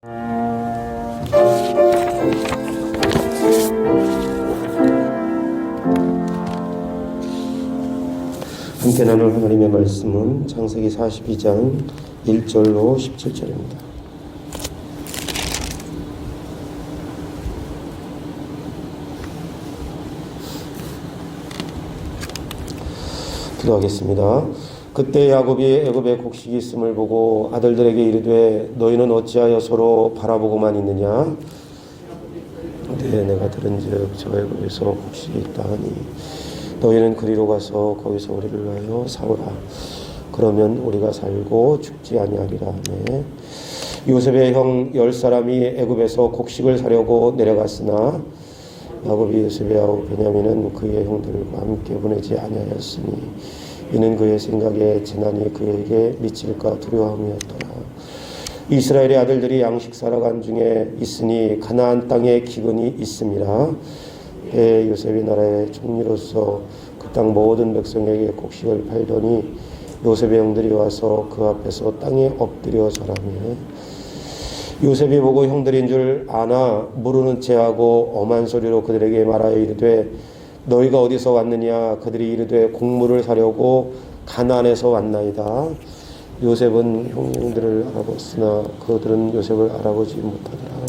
함께 나눌 하나님의 말씀은 창세기 42장 1절로 17절입니다. 기도하겠습니다. 그때 야곱이 애굽에 곡식이 있음을 보고 아들들에게 이르되 너희는 어찌하여 서로 바라보고만 있느냐? 네, 내가 들은즉 저 애굽에서 곡식이 있다 하니 너희는 그리로 가서 거기서 우리를 위하여 사오라. 그러면 우리가 살고 죽지 아니하리라 하매 요셉의 형 10사람이 애굽에서 곡식을 사려고 내려갔으나 야곱이 요셉의 아우 베냐민은 그의 형들과 함께 보내지 아니하였으니 이는 그의 생각에 재난이 그에게 미칠까 두려움이었더라. 이스라엘의 아들들이 양식 사러 간 중에 있으니 가나안 땅에 기근이 있음이라. 요셉이 나라의 총리로서 그 땅 모든 백성에게 곡식을 팔더니 요셉의 형들이 와서 그 앞에서 땅에 엎드려 절하며 요셉이 보고 형들인 줄 아나 모르는 체하고 엄한 소리로 그들에게 말하여 이르되 너희가 어디서 왔느냐? 그들이 이르되 곡물을 사려고 가나안에서 왔나이다. 요셉은 형들을 알아봤으나 그들은 요셉을 알아보지 못하더라.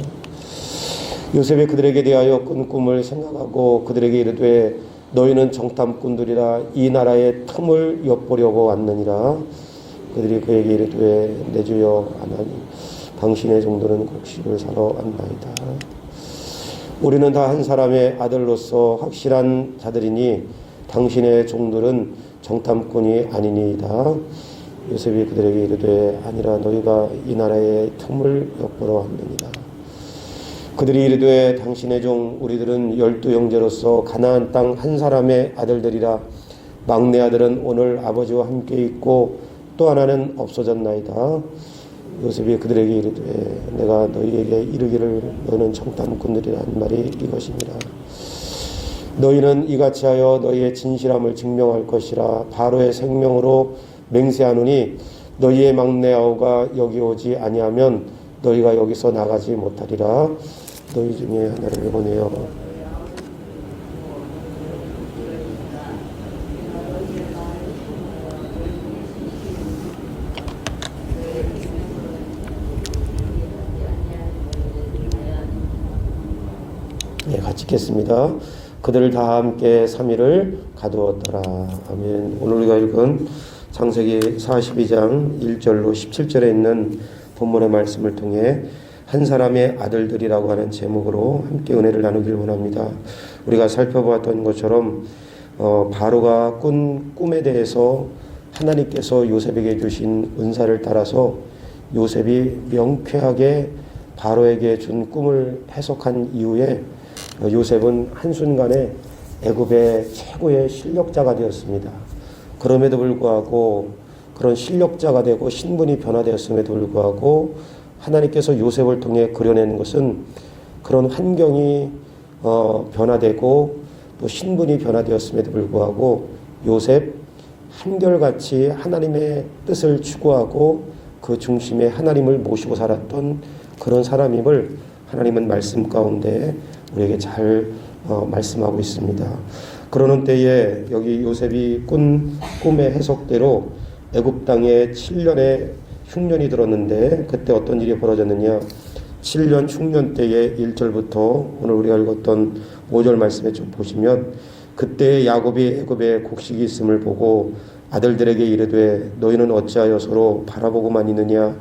요셉이 그들에게 대하여 꾼 꿈을 생각하고 그들에게 이르되 너희는 정탐꾼들이라 이 나라의 틈을 엿보려고 왔느니라. 그들이 그에게 이르되 내 주여 하나님 당신의 종들은 곡식을 사러 왔나이다. 우리는 다 한 사람의 아들로서 확실한 자들이니 당신의 종들은 정탐꾼이 아니니이다. 요셉이 그들에게 이르되 아니라 너희가 이 나라의 틈을 엿보러 왔느니라. 그들이 이르되 당신의 종 우리들은 12형제로서 가나안 땅 한 사람의 아들들이라. 막내 아들은 오늘 아버지와 함께 있고 또 하나는 없어졌나이다. 요셉이 그들에게 이르되 내가 너희에게 이르기를 너희는 정탐꾼들이라는 말이 이것이니라. 너희는 이같이 하여 너희의 진실함을 증명할 것이라. 바로의 생명으로 맹세하노니 너희의 막내 아우가 여기 오지 아니하면 너희가 여기서 나가지 못하리라. 너희 중에 하나를 보내어 같이 읽겠습니다. 그들을 다 함께 3일을 가두었더라. 아멘. 오늘 우리가 읽은 창세기 42장 1절로 17절에 있는 본문의 말씀을 통해 한 사람의 아들들이라고 하는 제목으로 함께 은혜를 나누길 원합니다. 우리가 살펴보았던 것처럼 바로가 꾼 꿈에 대해서 하나님께서 요셉에게 주신 은사를 따라서 요셉이 명쾌하게 바로에게 준 꿈을 해석한 이후에 요셉은 한순간에 애굽의 최고의 실력자가 되었습니다. 그럼에도 불구하고 그런 실력자가 되고 신분이 변화되었음에도 불구하고 하나님께서 요셉을 통해 그려내는 것은 그런 환경이 변화되고 또 신분이 변화되었음에도 불구하고 요셉 한결같이 하나님의 뜻을 추구하고 그 중심에 하나님을 모시고 살았던 그런 사람임을 하나님은 말씀 가운데 우리에게 잘 말씀하고 있습니다. 그러는 때에 여기 요셉이 꾼 꿈의 해석대로 애굽 땅에 7년의 흉년이 들었는데 그때 어떤 일이 벌어졌느냐? 7년 흉년 때의 1절부터 오늘 우리가 읽었던 5절 말씀에 좀 보시면 그때 야곱이 애굽에 곡식이 있음을 보고 아들들에게 이르되 너희는 어찌하여 서로 바라보고만 있느냐?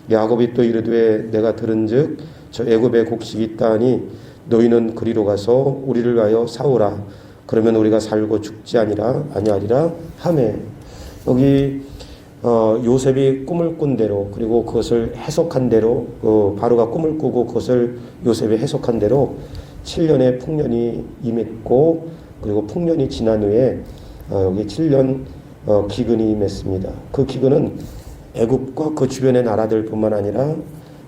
야곱이 또 이르되 내가 들은즉 저 애굽에 곡식이 있다 하니 너희는 그리로 가서 우리를 위하여 사오라. 그러면 우리가 살고 죽지 아니하리라 하매. 여기 요셉이 꿈을 꾼 대로 그리고 그것을 해석한 대로 바로가 꿈을 꾸고 그것을 요셉이 해석한 대로 7년의 풍년이 임했고 그리고 풍년이 지난 후에 여기 7년 기근이 임했습니다. 그 기근은 애굽과 그 주변의 나라들뿐만 아니라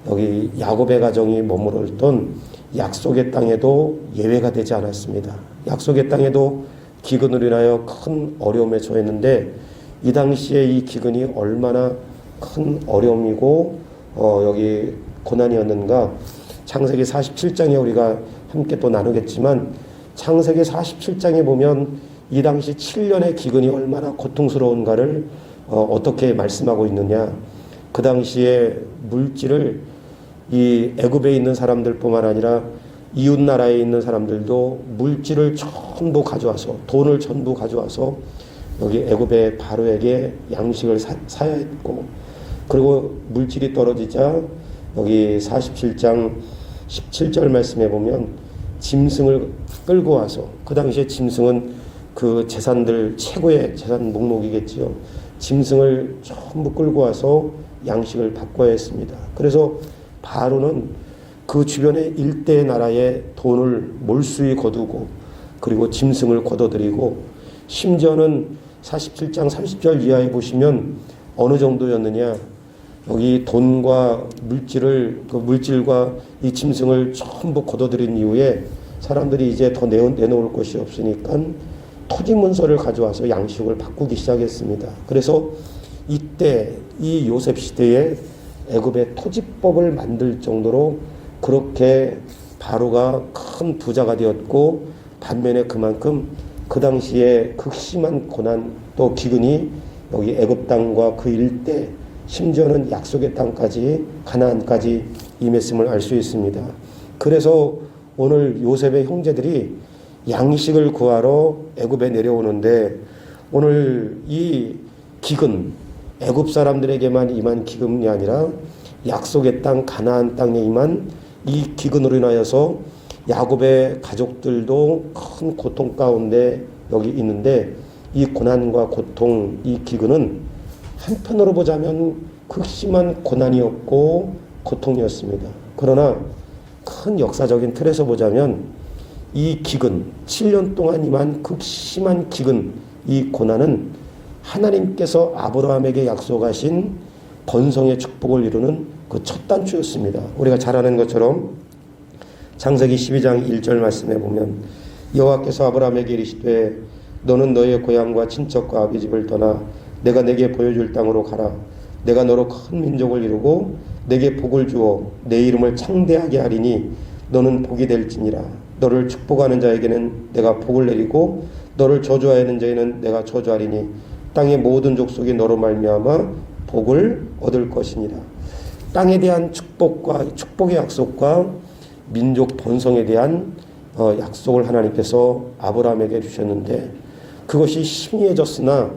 여기 야곱의 가정이 머무르던 약속의 땅에도 예외가 되지 않았습니다. 약속의 땅에도 기근으로 인하여 큰 어려움에 처했는데 이 당시에 이 기근이 얼마나 큰 어려움이고 여기 고난이었는가? 창세기 47장에 우리가 함께 또 나누겠지만 창세기 47장에 보면 이 당시 7년의 기근이 얼마나 고통스러운가를 어떻게 말씀하고 있느냐. 그 당시에 물질을 이 애굽에 있는 사람들뿐만 아니라 이웃 나라에 있는 사람들도 물질을 전부 가져와서 돈을 전부 가져와서 여기 애굽의 바로에게 양식을 사야 했고, 그리고 물질이 떨어지자 여기 47장 17절 말씀에 보면 짐승을 끌고 와서, 그 당시에 짐승은 그 재산들 최고의 재산 목록이겠지요. 짐승을 전부 끌고 와서 양식을 바꿔야 했습니다. 그래서 바로는 그 주변의 일대 나라에 돈을 몰수히 거두고 그리고 짐승을 거둬들이고, 심지어는 47장 30절 이하에 보시면 어느 정도였느냐, 여기 돈과 그 물질과 이 짐승을 전부 거둬들인 이후에 사람들이 이제 더 내놓을 것이 없으니까 토지 문서를 가져와서 양식을 바꾸기 시작했습니다. 그래서 이때 이 요셉 시대에 애굽의 토지법을 만들 정도로 그렇게 바로가 큰 부자가 되었고, 반면에 그만큼 그 당시에 극심한 고난 또 기근이 여기 애굽 땅과 그 일대, 심지어는 약속의 땅까지 가나안까지 임했음을 알 수 있습니다. 그래서 오늘 요셉의 형제들이 양식을 구하러 애굽에 내려오는데, 오늘 이 기근, 애굽 사람들에게만 임한 기근이 아니라 약속의 땅 가나안 땅에 임한 이 기근으로 인하여서 야곱의 가족들도 큰 고통 가운데 여기 있는데, 이 고난과 고통, 이 기근은 한편으로 보자면 극심한 고난이었고 고통이었습니다. 그러나 큰 역사적인 틀에서 보자면 이 기근, 7년 동안 임한 극심한 기근, 이 고난은 하나님께서 아브라함에게 약속하신 번성의 축복을 이루는 그 첫 단추였습니다. 우리가 잘 아는 것처럼 창세기 12장 1절 말씀에 보면 여호와께서 아브라함에게 이르시되 너는 너의 고향과 친척과 아비 집을 떠나 내가 내게 보여줄 땅으로 가라. 내가 너로 큰 민족을 이루고 내게 복을 주어 내 이름을 창대하게 하리니 너는 복이 될지니라. 너를 축복하는 자에게는 내가 복을 내리고 너를 저주하는 자에게는 내가 저주하리니 땅의 모든 족속이 너로 말미암아 복을 얻을 것이니라. 땅에 대한 축복과 축복의 약속과 민족 번성에 대한 약속을 하나님께서 아브라함에게 주셨는데, 그것이 심의해졌으나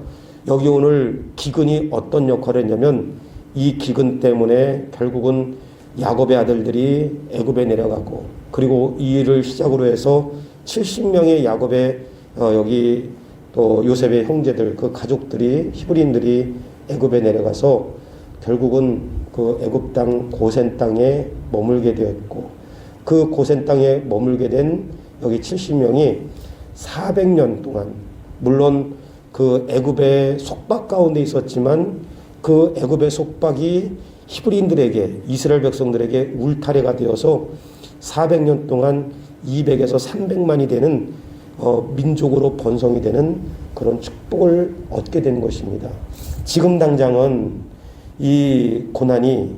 여기 오늘 기근이 어떤 역할을 했냐면, 이 기근 때문에 결국은 야곱의 아들들이 애굽에 내려가고, 그리고 이 일을 시작으로 해서 70명의 야곱의 여기 또 요셉의 형제들, 그 가족들이, 히브리인들이 애굽에 내려가서 결국은 그 애굽 땅 고센 땅에 머물게 되었고, 그 고센 땅에 머물게 된 여기 70명이 400년 동안, 물론 그 애굽의 속박 가운데 있었지만 그 애굽의 속박이 히브리인들에게, 이스라엘 백성들에게 울타리가 되어서 400년 동안 200에서 300만이 되는 민족으로 번성이 되는 그런 축복을 얻게 된 것입니다. 지금 당장은 이 고난이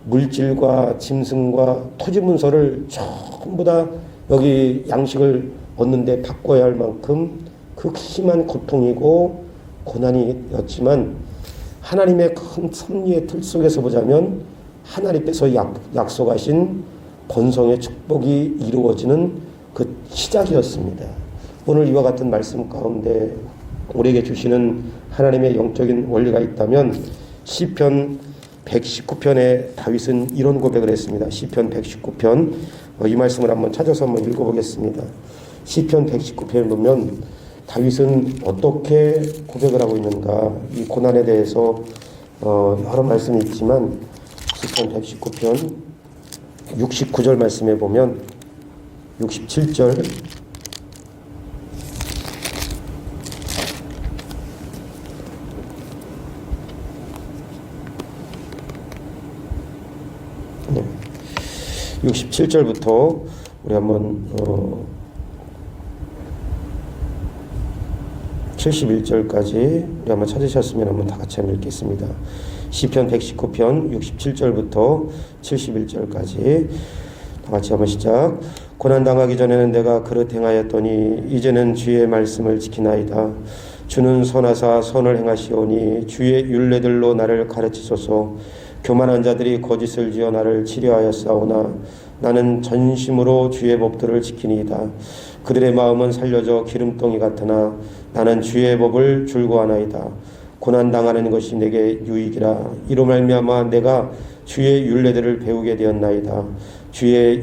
물질과 짐승과 토지 문서를 전부 다 여기 양식을 얻는데 바꿔야 할 만큼 극심한 고통이고 고난이었지만, 하나님의 큰 섭리의 틀 속에서 보자면 하나님께서 약속하신 번성의 축복이 이루어지는 그 시작이었습니다. 오늘 이와 같은 말씀 가운데 우리에게 주시는 하나님의 영적인 원리가 있다면, 시편 119편에 다윗은 이런 고백을 했습니다. 시편 119편, 이 말씀을 한번 찾아서 한번 읽어보겠습니다. 시편 119편에 보면 다윗은 어떻게 고백을 하고 있는가, 이 고난에 대해서 여러 말씀이 있지만 시편 119편 69절 말씀에 보면 67절, 네, 67절부터 우리 한번 71절까지 우리 한번 찾으셨으면 한번 다 같이 한번 읽겠습니다. 시편 119편 67절부터 71절까지 다 같이 한번 시작. 고난당하기 전에는 내가 그릇 행하였더니 이제는 주의 말씀을 지키나이다. 주는 선하사 선을 행하시오니 주의 율례들로 나를 가르치소서. 교만한 자들이 거짓을 지어 나를 치려하였사오나 나는 전심으로 주의 법들을 지키니이다. 그들의 마음은 살려져 기름덩이 같으나 나는 주의 법을 줄고하나이다. 고난당하는 것이 내게 유익이라. 이로 말미암아 내가 주의 율례들을 배우게 되었나이다. 주의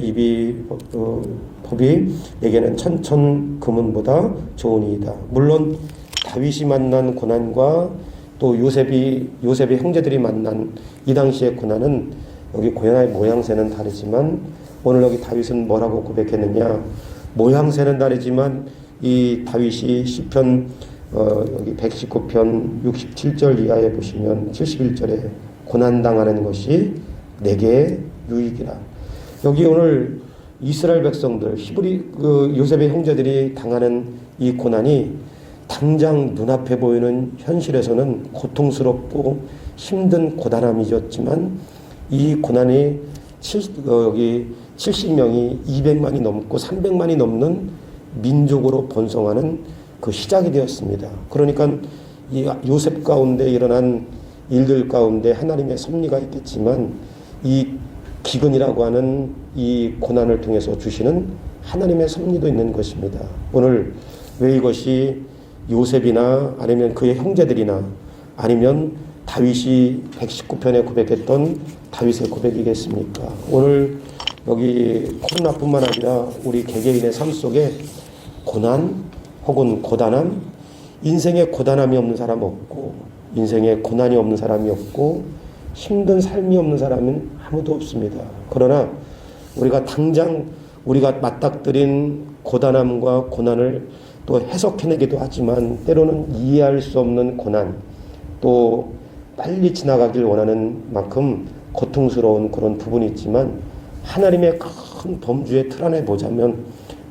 법이 내게는 천천 금은보다 좋으니이다. 물론 다윗이 만난 고난과 또 요셉의 형제들이 만난 이 당시의 고난은 여기 고난의 모양새는 다르지만 오늘 여기 다윗은 뭐라고 고백했느냐. 모양새는 다르지만 이 다윗이 시편 여기 119편 67절 이하에 보시면 71절에 고난당하는 것이 내게 유익이라. 여기 오늘 이스라엘 백성들 히브리 요셉의 형제들이 당하는 이 고난이 당장 눈앞에 보이는 현실에서는 고통스럽고 힘든 고단함이었지만 이 고난이 여기 70명이 200만이 넘고 300만이 넘는 민족으로 번성하는 그 시작이 되었습니다. 그러니까 이 요셉 가운데 일어난 일들 가운데 하나님의 섭리가 있겠지만 이 기근이라고 하는 이 고난을 통해서 주시는 하나님의 섭리도 있는 것입니다. 오늘 왜 이것이 요셉이나 아니면 그의 형제들이나 아니면 다윗이 119편에 고백했던 다윗의 고백이겠습니까? 오늘 여기 코로나뿐만 아니라 우리 개개인의 삶 속에 고난 혹은 고단함, 인생에 고단함이 없는 사람 없고 인생에 고난이 없는 사람이 없고 힘든 삶이 없는 사람은 아무도 없습니다. 그러나 우리가 당장 우리가 맞닥뜨린 고단함과 고난을 또 해석해내기도 하지만 때로는 이해할 수 없는 고난, 또 빨리 지나가길 원하는 만큼 고통스러운 그런 부분이 있지만 하나님의 큰 범주의 틀 안에 보자면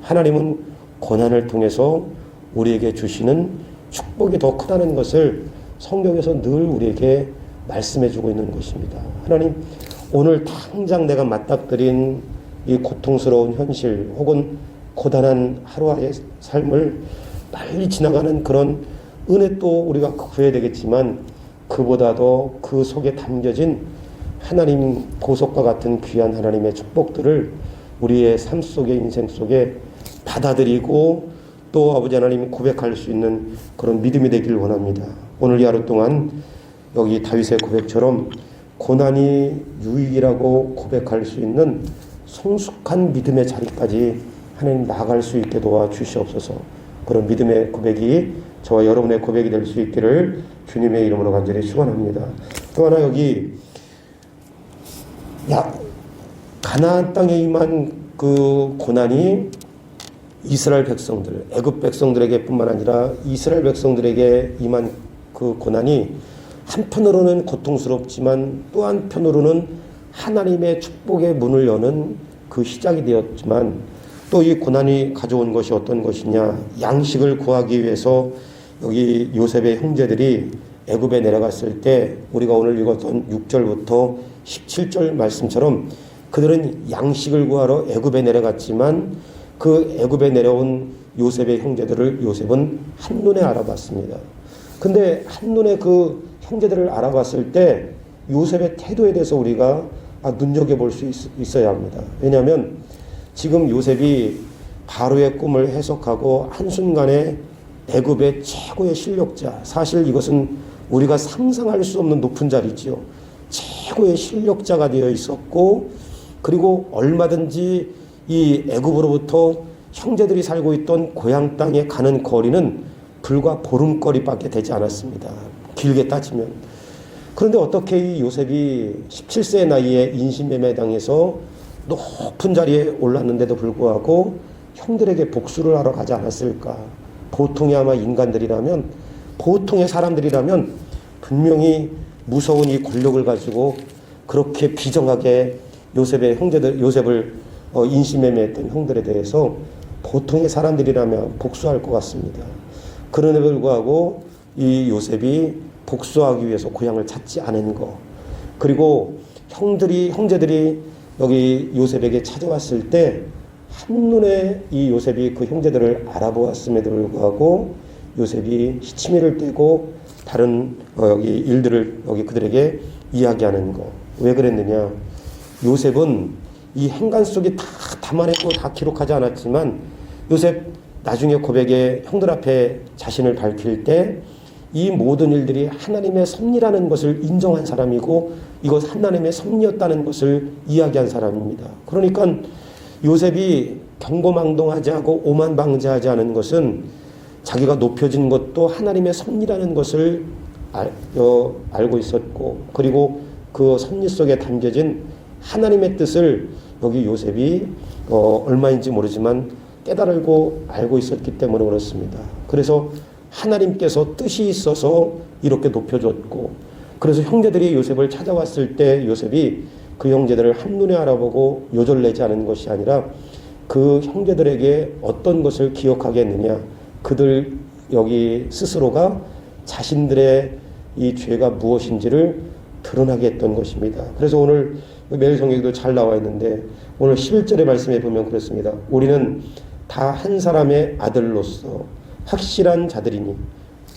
하나님은 고난을 통해서 우리에게 주시는 축복이 더 크다는 것을 성경에서 늘 우리에게 말씀해주고 있는 것입니다. 하나님, 오늘 당장 내가 맞닥뜨린 이 고통스러운 현실 혹은 고단한 하루의 삶을 빨리 지나가는 그런 은혜 또 우리가 구해야 되겠지만 그보다도 그 속에 담겨진 하나님 보석과 같은 귀한 하나님의 축복들을 우리의 삶 속에 인생 속에 받아들이고 또 아버지 하나님 고백할 수 있는 그런 믿음이 되길 원합니다. 오늘 이 하루 동안 여기 다윗의 고백처럼 고난이 유익이라고 고백할 수 있는 성숙한 믿음의 자리까지 하나님 나아갈 수 있게 도와주시옵소서. 그런 믿음의 고백이 저와 여러분의 고백이 될 수 있기를 주님의 이름으로 간절히 축원합니다. 또 하나 여기 가나안 땅에 임한 그 고난이 이스라엘 백성들, 애굽 백성들에게 뿐만 아니라 이스라엘 백성들에게 임한 그 고난이 한편으로는 고통스럽지만 또 한편으로는 하나님의 축복의 문을 여는 그 시작이 되었지만 또 이 고난이 가져온 것이 어떤 것이냐. 양식을 구하기 위해서 여기 요셉의 형제들이 애굽에 내려갔을 때 우리가 오늘 읽었던 6절부터 17절 말씀처럼 그들은 양식을 구하러 애굽에 내려갔지만 그 애굽에 내려온 요셉의 형제들을 요셉은 한눈에 알아봤습니다. 근데 한눈에 그 형제들을 알아봤을 때 요셉의 태도에 대해서 우리가 눈여겨볼 수 있어야 합니다. 왜냐하면 지금 요셉이 바로의 꿈을 해석하고 한순간에 애굽의 최고의 실력자, 사실 이것은 우리가 상상할 수 없는 높은 자리지요. 최고의 실력자가 되어 있었고 그리고 얼마든지 이 애굽으로부터 형제들이 살고 있던 고향 땅에 가는 거리는 불과 보름거리밖에 되지 않았습니다. 길게 따지면. 그런데 어떻게 이 요셉이 17세의 나이에 인신매매 당해서 높은 자리에 올랐는데도 불구하고 형들에게 복수를 하러 가지 않았을까? 보통의 아마 인간들이라면, 보통의 사람들이라면 분명히 무서운 이 권력을 가지고 그렇게 비정하게 요셉을 인신매매했던 형들에 대해서 보통의 사람들이라면 복수할 것 같습니다. 그럼에도 불구하고 이 요셉이 복수하기 위해서 고향을 찾지 않은 거, 그리고 형제들이 여기 요셉에게 찾아왔을 때 한눈에 이 요셉이 그 형제들을 알아보았음에도 불구하고 요셉이 시치미를 떼고 다른 여기 일들을 여기 그들에게 이야기하는 거. 왜 그랬느냐? 요셉은 이 행간 속에 다 담아내고 다 기록하지 않았지만 요셉 나중에 고백에 형들 앞에 자신을 밝힐 때 이 모든 일들이 하나님의 섭리라는 것을 인정한 사람이고 이것 하나님의 섭리였다는 것을 이야기한 사람입니다. 그러니까 요셉이 경고망동하지 않고 오만방자하지 않은 것은 자기가 높여진 것도 하나님의 섭리라는 것을 알고 있었고 그리고 그 섭리 속에 담겨진 하나님의 뜻을 여기 요셉이 얼마인지 모르지만 깨달고 알고 있었기 때문에 그렇습니다. 그래서 하나님께서 뜻이 있어서 이렇게 높여줬고 그래서 형제들이 요셉을 찾아왔을 때 요셉이 그 형제들을 한눈에 알아보고 요절내지 않은 것이 아니라 그 형제들에게 어떤 것을 기억하게 했느냐, 그들 여기 스스로가 자신들의 이 죄가 무엇인지를 드러나게 했던 것입니다. 그래서 오늘 매일 성경에도 잘 나와 있는데 오늘 11절의 말씀에 보면 그렇습니다. 우리는 다 한 사람의 아들로서 확실한 자들이니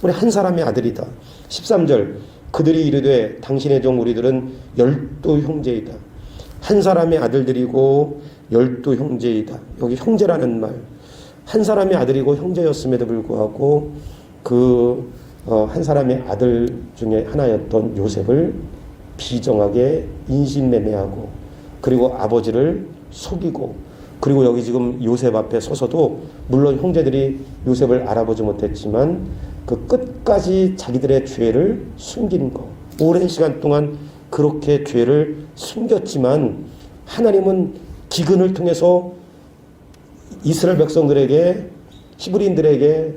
우리 한 사람의 아들이다. 13절 그들이 이르되 당신의 종 우리들은 12 형제이다. 한 사람의 아들들이고 12 형제이다. 여기 형제라는 말, 한 사람의 아들이고 형제였음에도 불구하고 그 한 사람의 아들 중에 하나였던 요셉을 비정하게 인신매매하고 그리고 아버지를 속이고 그리고 여기 지금 요셉 앞에 서서도 물론 형제들이 요셉을 알아보지 못했지만 그 끝까지 자기들의 죄를 숨긴 거, 오랜 시간 동안 그렇게 죄를 숨겼지만 하나님은 기근을 통해서 이스라엘 백성들에게 히브리인들에게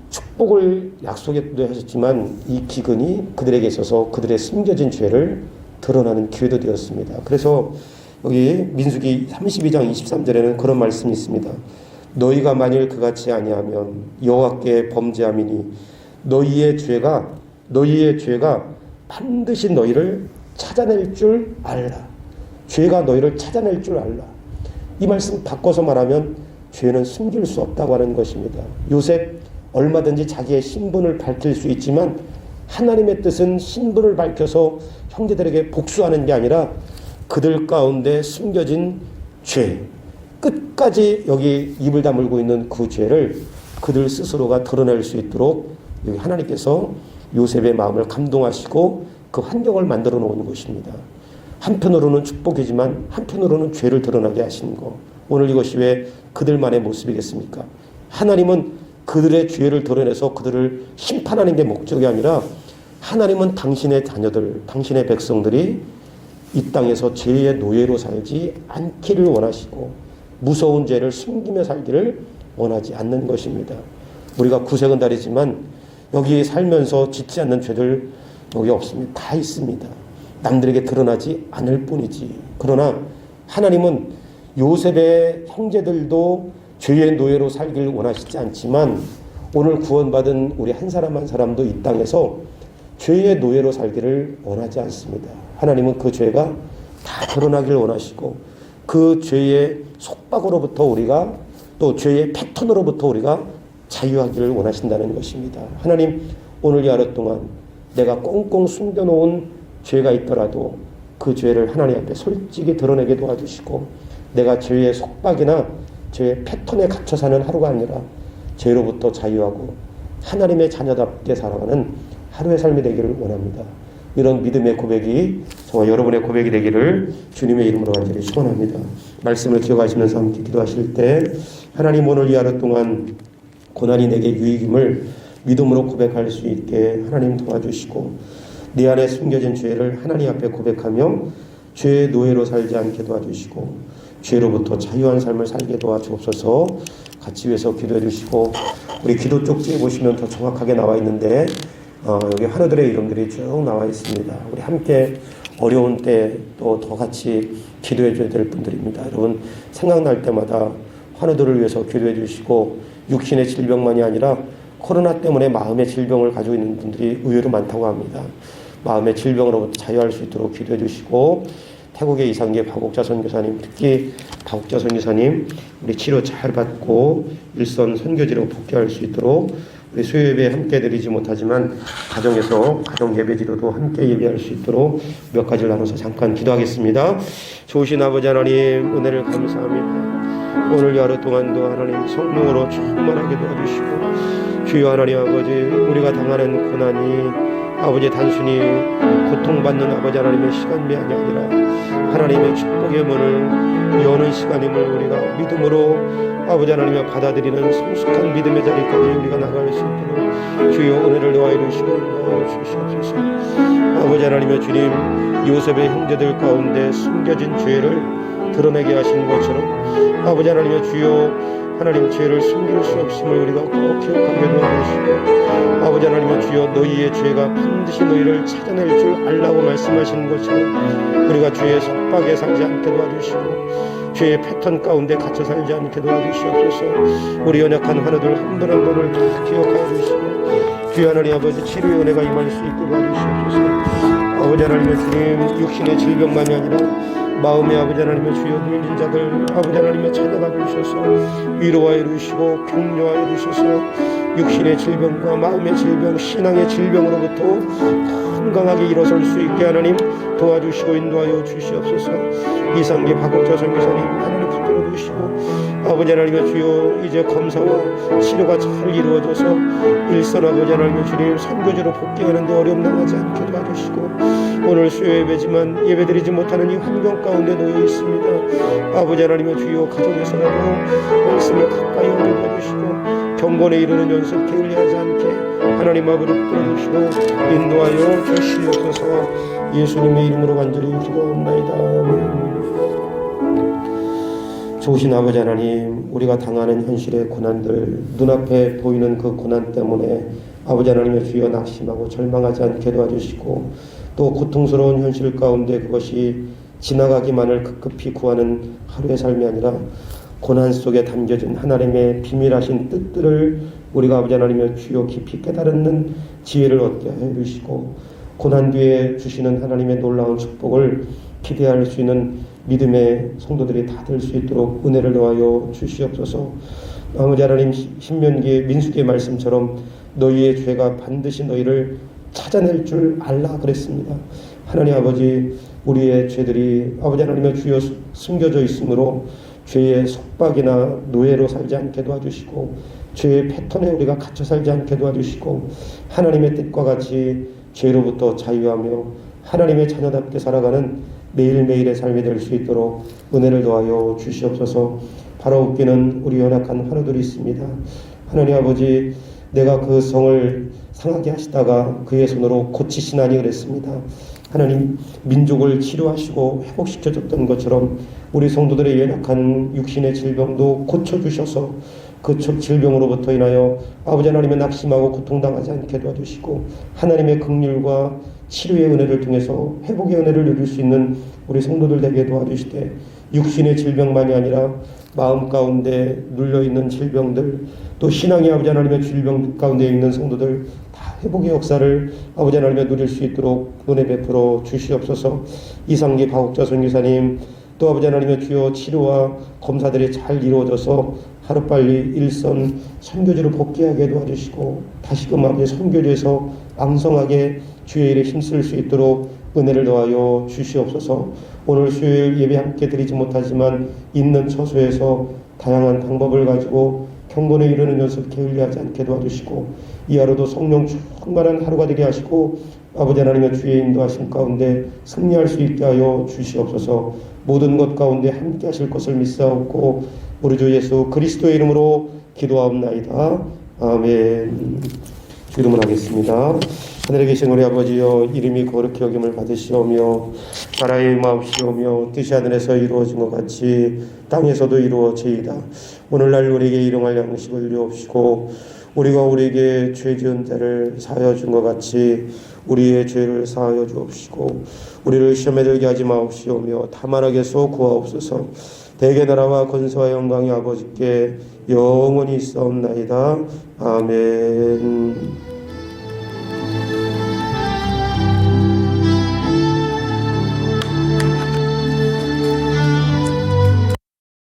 축복을 약속도 하셨지만 이 기근이 그들에게 있어서 그들의 숨겨진 죄를 드러나는 기회도 되었습니다. 그래서 여기 민수기 32장 23절에는 그런 말씀이 있습니다. 너희가 만일 그같이 아니하면 여호와께 범죄함이니 너희의 죄가 반드시 너희를 찾아낼 줄 알라. 죄가 너희를 찾아낼 줄 알라. 이 말씀 바꿔서 말하면 죄는 숨길 수 없다고 하는 것입니다. 요셉 얼마든지 자기의 신분을 밝힐 수 있지만 하나님의 뜻은 신분을 밝혀서 형제들에게 복수하는 게 아니라 그들 가운데 숨겨진 죄, 끝까지 여기 입을 다물고 있는 그 죄를 그들 스스로가 드러낼 수 있도록 여기 하나님께서 요셉의 마음을 감동하시고 그 환경을 만들어 놓은 것입니다. 한편으로는 축복이지만 한편으로는 죄를 드러나게 하시는 거. 오늘 이것이 왜 그들만의 모습이겠습니까? 하나님은 그들의 죄를 드러내서 그들을 심판하는 게 목적이 아니라 하나님은 당신의 자녀들, 당신의 백성들이 이 땅에서 죄의 노예로 살지 않기를 원하시고 무서운 죄를 숨기며 살기를 원하지 않는 것입니다. 우리가 구색은 다르지만 여기 살면서 짓지 않는 죄들 여기 없습니다. 다 있습니다. 남들에게 드러나지 않을 뿐이지. 그러나 하나님은 요셉의 형제들도 죄의 노예로 살기를 원하시지 않지만 오늘 구원받은 우리 한 사람 한 사람도 이 땅에서 죄의 노예로 살기를 원하지 않습니다. 하나님은 그 죄가 다 드러나기를 원하시고 그 죄의 속박으로부터 우리가 또 죄의 패턴으로부터 우리가 자유하기를 원하신다는 것입니다. 하나님 오늘 이 하루 동안 내가 꽁꽁 숨겨놓은 죄가 있더라도 그 죄를 하나님 앞에 솔직히 드러내게 도와주시고 내가 죄의 속박이나 죄의 패턴에 갇혀 사는 하루가 아니라 죄로부터 자유하고 하나님의 자녀답게 살아가는 하루의 삶이 되기를 원합니다. 이런 믿음의 고백이 저와 여러분의 고백이 되기를 주님의 이름으로 간절히 축원합니다. 말씀을 기억하시면서 함께 기도하실 때 하나님 오늘 이 하루 동안 고난이 내게 유익임을 믿음으로 고백할 수 있게 하나님 도와주시고 내 안에 숨겨진 죄를 하나님 앞에 고백하며 죄의 노예로 살지 않게 도와주시고 죄로부터 자유한 삶을 살게 도와주옵소서. 같이 위해서 기도해 주시고 우리 기도 쪽지에 보시면 더 정확하게 나와 있는데 여기 환우들의 이름들이 쭉 나와 있습니다. 우리 함께 어려운 때 또 더 같이 기도해 줘야 될 분들입니다. 여러분 생각날 때마다 환우들을 위해서 기도해 주시고 육신의 질병만이 아니라 코로나 때문에 마음의 질병을 가지고 있는 분들이 의외로 많다고 합니다. 마음의 질병으로부터 자유할 수 있도록 기도해 주시고, 태국의 이상계 박옥자 선교사님, 특히 박옥자 선교사님 우리 치료 잘 받고 일선 선교지로 복귀할 수 있도록, 우리 수요예배 함께 드리지 못하지만 가정에서 가정 예배지로도 함께 예배할 수 있도록 몇 가지를 나눠서 잠깐 기도하겠습니다. 좋으신 아버지 하나님, 은혜를 감사합니다. 오늘 하루 동안도 하나님 성령으로 충만하게 도와주시고, 주여 하나님 아버지, 우리가 당하는 고난이 아버지 단순히 고통받는 아버지 하나님의 시간만이 아니라 하나님의 축복의 문을 여는 시간임을 우리가 믿음으로 아버지 하나님을 받아들이는 성숙한 믿음의 자리까지 우리가 나갈 수 있도록 주여 은혜를 더하여 주시옵소서. 아버지 하나님의 주님, 요셉의 형제들 가운데 숨겨진 죄를 드러내게 하신 것처럼 아버지 하나님의 주여, 하나님 죄를 숨길 수 없음을 우리가 꼭 기억하게 도와주시고, 아버지 하나님의 주여, 너희의 죄가 반드시 너희를 찾아낼 줄 알라고 말씀하시는 것처럼 우리가 죄의 속박에 살지 않게 도와주시고, 죄의 패턴 가운데 갇혀 살지 않게 도와주시옵소서. 우리 연약한 하나들 한 분 한 분을 다 기억하여 주시고, 주여 하나님 아버지, 치료의 은혜가 임할 수 있게 도와주시옵소서. 아버지 하나님의 주님, 육신의 질병만이 아니라 마음의 아버지 하나님의 주여, 눌린 자들 아버지 하나님의 찾아가 주셔서 위로하여 주시고 격려하여 주셔서 육신의 질병과 마음의 질병, 신앙의 질병으로부터 건강하게 일어설 수 있게 하나님 도와주시고 인도하여 주시옵소서. 이상계 박옥자 선교사님 하나님 붙들어 주시고, 아버지 하나님의 주여, 이제 검사와 치료가 잘 이루어져서 일선 아버지 하나님의 주님 선교지로 복귀하는데 어려움 당하지 않게 도와주시고, 오늘 수요 예배지만 예배드리지 못하는 이 환경 가운데 놓여 있습니다. 아버지 하나님의 주여, 가정에서라도 말씀을 가까이 오게 도와주시고 경건에 이르는 연습 게을리하지 않게 하나님 앞으로 붙들어주시고 인도하여 주시옵소서. 예수님의 이름으로 간절히 기도합나이다. 좋으신 아버지 하나님, 우리가 당하는 현실의 고난들, 눈앞에 보이는 그 고난 때문에 아버지 하나님의 주여 낙심하고 절망하지 않게 도와주시고, 또 고통스러운 현실 가운데 그것이 지나가기만을 급급히 구하는 하루의 삶이 아니라 고난 속에 담겨진 하나님의 비밀하신 뜻들을 우리가 아버지 하나님의 주여 깊이 깨달는 지혜를 얻게 해 주시고, 고난 뒤에 주시는 하나님의 놀라운 축복을 기대할 수 있는 믿음의 성도들이 다 될 수 있도록 은혜를 더하여 주시옵소서. 아버지 하나님, 신명기의 민수기의 말씀처럼 너희의 죄가 반드시 너희를 찾아낼 줄 알라 그랬습니다. 하나님 아버지, 우리의 죄들이 아버지 하나님의 주여 숨겨져 있으므로 죄의 속박이나 노예로 살지 않게 도와주시고, 죄의 패턴에 우리가 갇혀 살지 않게 도와주시고, 하나님의 뜻과 같이 죄로부터 자유하며 하나님의 자녀답게 살아가는 매일매일의 삶이 될 수 있도록 은혜를 더하여 주시옵소서. 바라옵기는 우리 연약한 환우들이 있습니다. 하나님 아버지, 내가 그 성을 상하게 하시다가 그의 손으로 고치시나니 그랬습니다. 하나님, 민족을 치료하시고 회복시켜줬던 것처럼 우리 성도들의 연약한 육신의 질병도 고쳐주셔서 그 질병으로부터 인하여 아버지 하나님의 낙심하고 고통당하지 않게 도와주시고, 하나님의 긍휼과 치료의 은혜를 통해서 회복의 은혜를 누릴 수 있는 우리 성도들 되게 도와주시되, 육신의 질병만이 아니라 마음 가운데 눌려있는 질병들, 또 신앙의 아버지 하나님의 질병 가운데 있는 성도들 다 회복의 역사를 아버지 하나님의 누릴 수 있도록 은혜 베풀어 주시옵소서. 이상기 박옥자 선교사님, 또 아버지 하나님의 주여, 치료와 검사들이 잘 이루어져서 하루빨리 일선 선교지로 복귀하게 도와주시고, 다시금 아버지 선교지에서 왕성하게 주의 일에 힘쓸 수 있도록 은혜를 더하여 주시옵소서. 오늘 수요일 예배 함께 드리지 못하지만 있는 처소에서 다양한 방법을 가지고 경건에 이르는 연습 게을리하지 않게 도와주시고, 이 하루도 성령 충만한 하루가 되게 하시고 아버지 하나님의 주의 인도하심 가운데 승리할 수 있게 하여 주시옵소서. 모든 것 가운데 함께 하실 것을 믿사옵고 우리 주 예수 그리스도의 이름으로 기도하옵나이다. 아멘. 기도문 하겠습니다. 하늘에 계신 우리 아버지여, 이름이 거룩히 여김을 받으시오며 나라의 마옵시오며 뜻이 하늘에서 이루어진 것 같이 땅에서도 이루어지이다. 오늘날 우리에게 일용할 양식을 주옵시고, 우리가 우리에게 죄 지은 자를 사하여 준 것 같이 우리의 죄를 사하여 주옵시고, 우리를 시험에 들게 하지 마옵시오며 다만 악에서 구하옵소서. 대개 나라와 권세와 영광이 아버지께 영원히 있사옵나이다. 아멘.